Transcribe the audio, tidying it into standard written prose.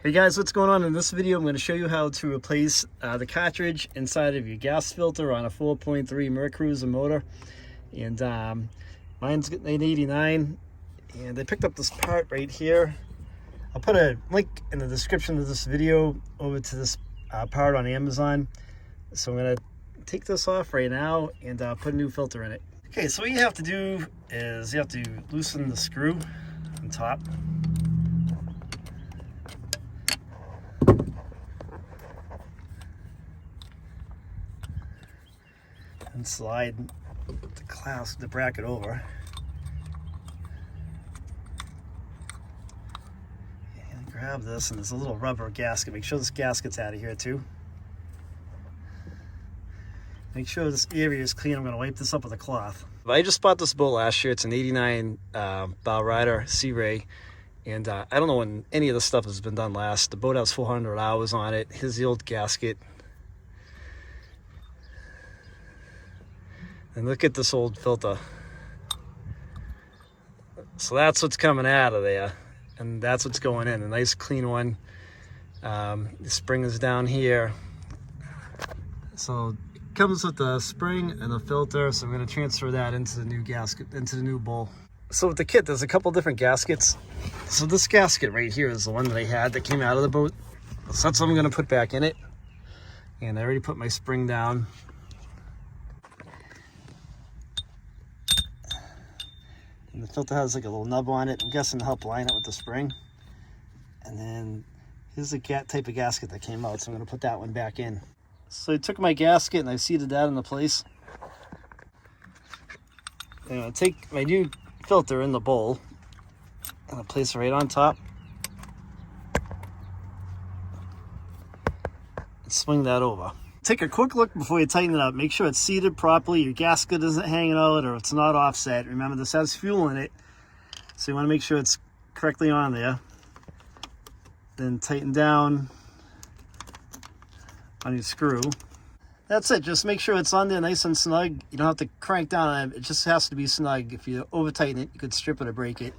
Hey guys, what's going on? In this video I'm going to show you how to replace the cartridge inside of your gas filter on a 4.3 Mercruiser motor. And mine's getting 889, and I picked up this part right here. I'll put a link in the description of this video over to this part on Amazon. So I'm going to take this off right now and put a new filter in it. Okay, so what you have to do is you have to loosen the screw on top. And slide the bracket over. And grab this, and there's a little rubber gasket. Make sure this gasket's out of here too. Make sure this area is clean. I'm going to wipe this up with a cloth. I just bought this boat last year. It's an 89 bow rider Sea Ray. And I don't know when any of this stuff has been done last. The boat has 400 hours on it. Here's the old gasket. And look at this old filter. So that's what's coming out of there. And that's what's going in, a nice clean one. The spring is down here. So it comes with the spring and the filter. So I'm gonna transfer that into the new gasket, into the new bowl. So with the kit, there's a couple different gaskets. So this gasket right here is the one that I had that came out of the boat. So that's what I'm gonna put back in it. And I already put my spring down. And the filter has like a little nub on it, I'm guessing to help line it with the spring. And then here's the type of gasket that came out, so I'm going to put that one back in. So I took my gasket and I seated that into place. And I'll take my new filter in the bowl and I'll place it right on top. And swing that over. Take a quick look before you tighten it up. Make sure it's seated properly, your gasket isn't hanging out, or it's not offset. Remember, this has fuel in it, so you want to make sure it's correctly on there. Then tighten down on your screw. That's it. Just make sure it's on there nice and snug. You don't have to crank down on it. It just has to be snug. If you over tighten it, you could strip it or break it.